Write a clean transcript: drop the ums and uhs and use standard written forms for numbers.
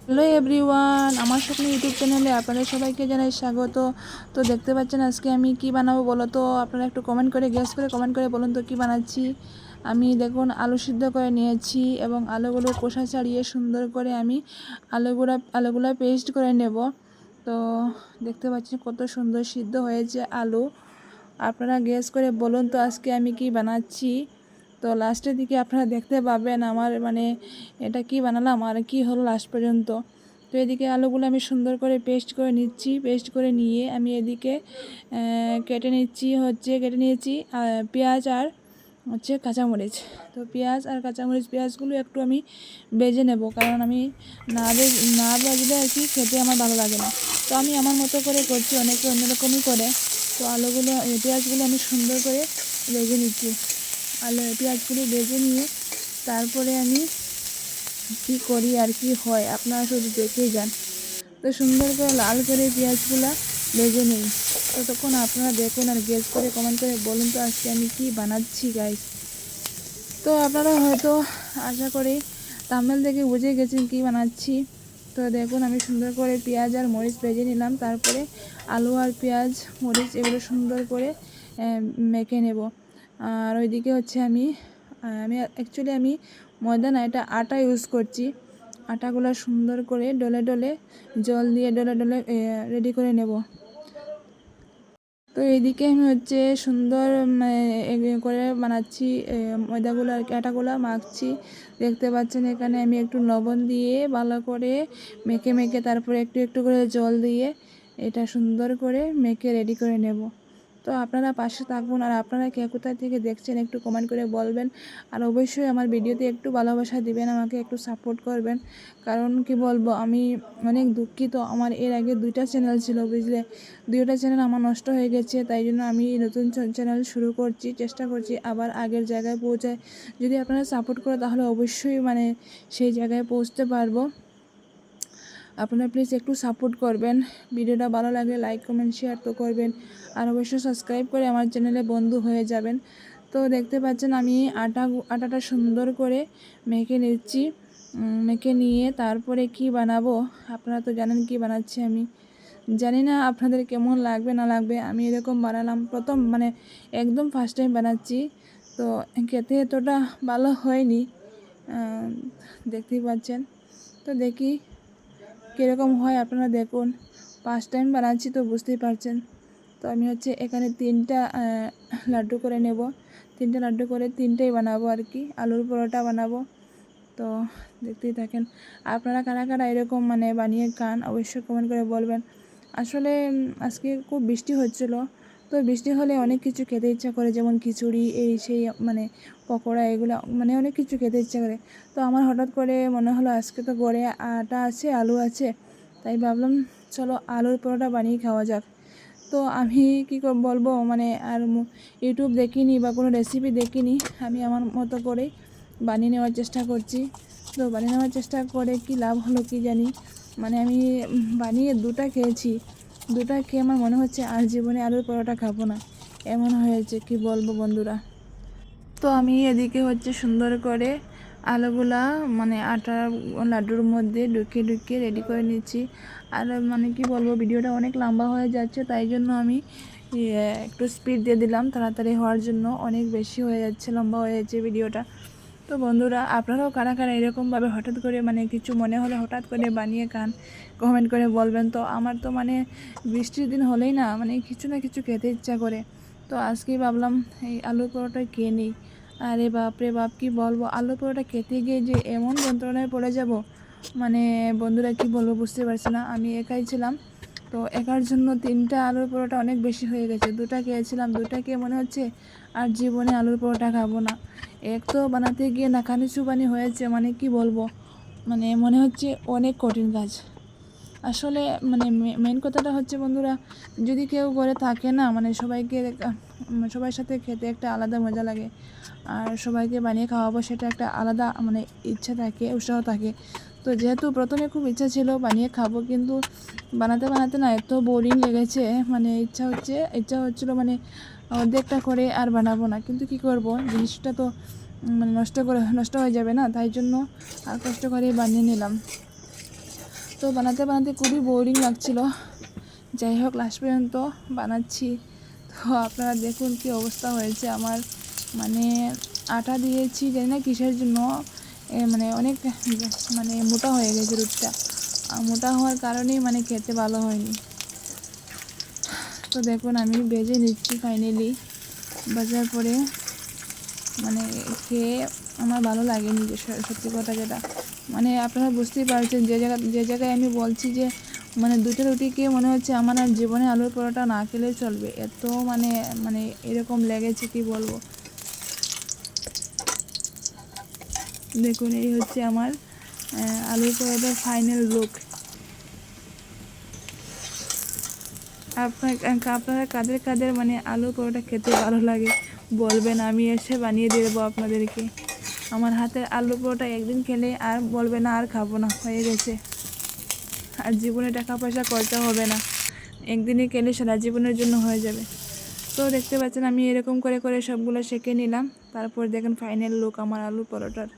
Hello everyone, আমার স্বপ্ন YouTube চ্যানেলে আপনাদের সবাইকে জানাই স্বাগত। তো দেখতে পাচ্ছেন আজকে আমি কি বানাবো বলো তো। আপনারা একটু কমেন্ট করে গেস করে কমেন্ট করে বলুন তো কী বানাচ্ছি। আমি দেখুন আলু সিদ্ধ করে নিয়েছি এবং আলুগুলো খোসা ছাড়িয়ে সুন্দর করে আমি আলুগুলো পেস্ট করে নেব। তো দেখতে পাচ্ছেন কত সুন্দর সিদ্ধ হয়েছে আলু। আপনারা গেস করে বলুন তো আজকে আমি কি বানাচ্ছি। তো লাস্টের দিকে আপনারা দেখতে পাবেন আমার এটা কি বানালাম আর কি হলো লাস্ট পর্যন্ত। তো এদিকে আলুগুলো আমি সুন্দর করে পেস্ট করে নিচ্ছি। পেস্ট করে নিয়ে আমি এদিকে কেটে নিয়েছি পেঁয়াজ আর কাঁচামরিচ। তো পেঁয়াজ আর কাঁচামরিচ পেঁয়াজগুলো একটু আমি বেজে নেব, কারণ আমি না বাজলে আর কি খেতে আমার ভালো লাগে না। তো আমি আমার মতো করে করছি, অনেকে অন্যরকমই করে। তো পেঁয়াজগুলো আমি সুন্দর করে ভেজে নিচ্ছি। পেঁয়াজগুলি ভেজে নিয়ে তারপরে আমি কি করি আর কি হয় আপনারা শুধু দেখেই যান। তো সুন্দর করে লাল করে পেঁয়াজগুলো ভেজে নিই। ততক্ষণ আপনারা দেখুন আর গেস করে কমেন্ট করে বলুন তো আজকে আমি কি বানাচ্ছি গাইস। তো আপনারা হয়তো আশা করি থাম্বনেল দেখে বুঝে গেছেন কি বানাচ্ছি। তো দেখুন আমি সুন্দর করে পেঁয়াজ আর মরিচ ভেজে নিলাম, তারপরে আলু আর পেঁয়াজ মরিচ এগুলো সুন্দর করে মেখে নেব। আর ওইদিকে হচ্ছে আমি ময়দা না, এটা আটা ইউজ করছি। আটাগুলো সুন্দর করে ডলে ডলে জল দিয়ে ডলে ডলে রেডি করে নেব। তো এইদিকে আমি সুন্দর করে বানাচ্ছি ময়দাগুলো আর কি, আটাগুলো মাখছি। দেখতে পাচ্ছেন এখানে আমি একটু লবণ দিয়ে ভালো করে মেখে মেখে তারপরে একটু একটু করে জল দিয়ে এটা সুন্দর করে মেখে রেডি করে নেব। তো আপনারা পাশে থাকুন, আর আপনারা কে কোথায় থেকে দেখছেন একটু কমেন্ট করে বলবেন। আর অবশ্যই আমার ভিডিওতে একটু ভালোবাসা দিবেন, আমাকে একটু সাপোর্ট করবেন। কারণ কি বলবো, আমি অনেক দুঃখিত। আমার এর আগে 2টা চ্যানেল ছিল, বুঝলে। 2টা চ্যানেল আমার নষ্ট হয়ে গেছে, তাই জন্য আমি নতুন চ্যানেল শুরু করছি, চেষ্টা করছি আবার আগের জায়গায় পৌঁছায়। যদি আপনারা সাপোর্ট করে তাহলে অবশ্যই সেই জায়গায় পৌঁছতে পারবো। আপনারা প্লিজ একটু সাপোর্ট করবেন। ভিডিওটা ভালো লাগলে লাইক কমেন্ট শেয়ার তো করবেন, আর অবশ্যই সাবস্ক্রাইব করে আমার চ্যানেলে বন্ধু হয়ে যাবেন। তো দেখতে পাচ্ছেন আমি আটাটা সুন্দর করে মেখে নিচ্ছি। মেখে নিয়ে তারপরে কি বানাবো, আপনারা তো জানেন কি বানাচ্ছি আমি। জানি না আপনাদের কেমন লাগবে না লাগবে। আমি এরকম বানালাম প্রথম, একদম ফার্স্ট টাইম বানাচ্ছি। তো খেতে এতটা ভালো হয়নি, দেখতেই পাচ্ছেন। তো দেখি কীরকম হয়, আপনারা দেখুন। ফার্স্ট টাইম বানাচ্ছি তো বুঝতেই পারছেন। তো আমি এখানে 3টা লাড্ডু করে নেব। 3টা লাড্ডু করে 3টাই বানাবো আর কি, আলুর পরোটা বানাবো। তো দেখতেই থাকেন। আপনারা কারা কারা এরকম বানিয়ে খান অবশ্যই কমেন্ট করে বলবেন। আসলে আজকে খুব বৃষ্টি হচ্ছিল। তো বৃষ্টি হলে অনেক কিছু খেতে ইচ্ছা করে, যেমন খিচুড়ি এই সেই পকোড়া, এগুলো অনেক কিছু খেতে ইচ্ছা করে। তো আমার হঠাৎ করে মনে হলো আজকে তো ঘরে আটা আছে, আলু আছে, তাই ভাবলাম চলো আলুর পরোটা বানিয়ে খাওয়া যাক। তো আমি কী বলবো, আর ইউটিউব দেখিনি বা কোনো রেসিপি দেখিনি। আমি আমার মতো করেই বানিয়ে নেওয়ার চেষ্টা করছি। তো বানিয়ে নেওয়ার চেষ্টা করে কি লাভ হলো কি জানি। আমি বানিয়ে 2টা খেয়েছি। 2টা খেয়ে আমার মনে হচ্ছে আর জীবনে আলুর পরোটা খাবো না, এমন হয়েছে কি বলবো বন্ধুরা। তো আমি এদিকে সুন্দর করে আলুগুলা আটার লাড্ডুর মধ্যে ঢুকিয়ে রেডি করে নিচ্ছি। আর কি বলবো, ভিডিওটা অনেক লম্বা হয়ে যাচ্ছে, তাই জন্য আমি একটু স্পিড দিয়ে দিলাম তাড়াতাড়ি হওয়ার জন্য। অনেক বেশি হয়ে যাচ্ছে, লম্বা হয়ে যাচ্ছে ভিডিওটা। তো বন্ধুরা, আপনারাও কারা কারা এরকমভাবে হঠাৎ করে কিছু মনে হলে হঠাৎ করে বানিয়ে খান, কমেন্ট করে বলবেন। তো আমার তো বৃষ্টির দিন হলেই না কিছু না কিছু খেতে ইচ্ছা করে। তো আজকেই ভাবলাম এই আলুর পরোটা খেয়ে নিই। আরে বাপ রে বাপ, কী বলবো, আলুর পরোটা খেতে গিয়ে যে এমন যন্ত্রণায় পড়ে যাব, বন্ধুরা কি বলবো বুঝতে পারছি না। আমি একাই ছিলাম, তো একার জন্য 3টা আলুর পরোটা অনেক বেশি হয়ে গেছে। 2টা খেয়েছিলাম, 2টা খেয়ে মনে হচ্ছে আর জীবনে আলুর পরোটা খাবো না। এক তো বানাতে গিয়ে নাকানি চুবানি হয়েছে, কি বলবো, মনে হচ্ছে অনেক কঠিন কাজ। আসলে মেন কথাটা হচ্ছে বন্ধুরা, যদি কেউ ঘরে থাকে না, সবার সাথে খেতে একটা আলাদা মজা লাগে। আর সবাইকে বানিয়ে খাওয়াবো, সেটা একটা আলাদা ইচ্ছা থাকে, উৎসাহ থাকে। তো যেহেতু প্রথমে খুব ইচ্ছা ছিল বানিয়ে খাবো, কিন্তু বানাতে বানাতে না এত বোরিং লেগেছে, ইচ্ছা হচ্ছিলো অর্ধেকটা করে আর বানাবো না। কিন্তু কি করব, জিনিসটা তো নষ্ট হয়ে যাবে না, তাই জন্য আর কষ্ট করে বানিয়ে নিলাম। তো বানাতে বানাতে খুবই বোরিং লাগছিল। যাই হোক লাস্ট পর্যন্ত বানাচ্ছি। তো আপনারা দেখুন কী অবস্থা হয়েছে আমার। মানে আটা দিয়েছি জানি না কিসের জন্য, মানে অনেক মানে মোটা হয়ে গেছে রুটিটা। মোটা হওয়ার কারণেই মানে খেতে ভালো হয়নি। তো দেখুন আমি ভেজে নিচ্ছি ফাইনালি। ভাজার পরে মানে খেয়ে আমার ভালো লাগেনি, যে সত্যি কথা যেটা। মানে আপনারা বুঝতেই পারছেন যে জায়গায় আমি বলছি যে মানে দুটো রুটিকে মনে হচ্ছে আমার আর জীবনে আলুর পরোটা না খেলেই চলবে, এত মানে মানে এরকম লেগেছে কি বলবো। দেখুন এই হচ্ছে আমার আলুর পরোটার ফাইনাল লুক। আপনারা কাদের কাদের মানে আলুর পরোটা খেতে ভালো লাগে বলবেন, আমি এসে বানিয়ে দিয়ে দেবো আপনাদেরকে। আমার হাতের আলু পরোটা একদিন খেলে আর বলবে না আর খাবো না, হয়ে গেছে। আর জীবনে টাকা পয়সা খরচা হবে না, একদিনই খেলে সারা জীবনের জন্য হয়ে যাবে। তো দেখতে পাচ্ছেন আমি এরকম করে করে সবগুলো সেঁকে নিলাম। তারপর দেখেন ফাইনাল লুক আমার আলু পরোটার।